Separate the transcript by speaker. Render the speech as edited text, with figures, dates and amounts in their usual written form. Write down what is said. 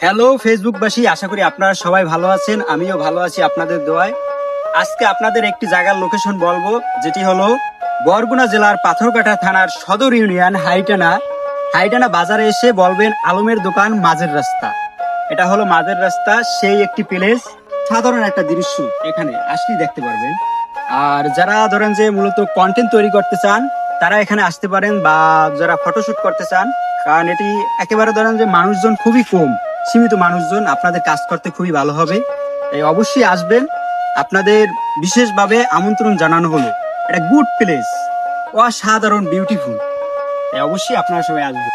Speaker 1: Hello ফেসবুকবাসী, আশা করি আপনারা সবাই ভালো আছেন। আমিও ভালো আছি আপনাদের দোয়ায়। আজকে আপনাদের একটি জায়গার লোকেশন বলবো, যেটি হলো বরগুনা জেলার পাথরঘাটা থানার সদর ইউনিয়ন হাইটানা। হাইটানা বাজারে এসে বলবেন আলমের দোকান মাঝের রাস্তা। এটা হলো মাঝের রাস্তা, সেই একটি প্লেস। সাধারণ একটা দৃশ্য এখানে আসলেই দেখতে পারবেন। আর যারা ধরেন যে মূলত কন্টেন্ট তৈরি করতে চান তারা এখানে আসতে পারেন, বা যারা ফটোশুট করতে চান, কারণ এটি একেবারে ধরেন যে মানুষজন খুবই কম, সীমিত মানুষজন, আপনাদের কাজ করতে খুবই ভালো হবে। এই অবশ্যই আসবেন, আপনাদের বিশেষভাবে আমন্ত্রণ জানানো হলো। এটা গুড প্লেস, অসাধারণ বিউটিফুল। অবশ্যই আপনারা সবাই আসবেন।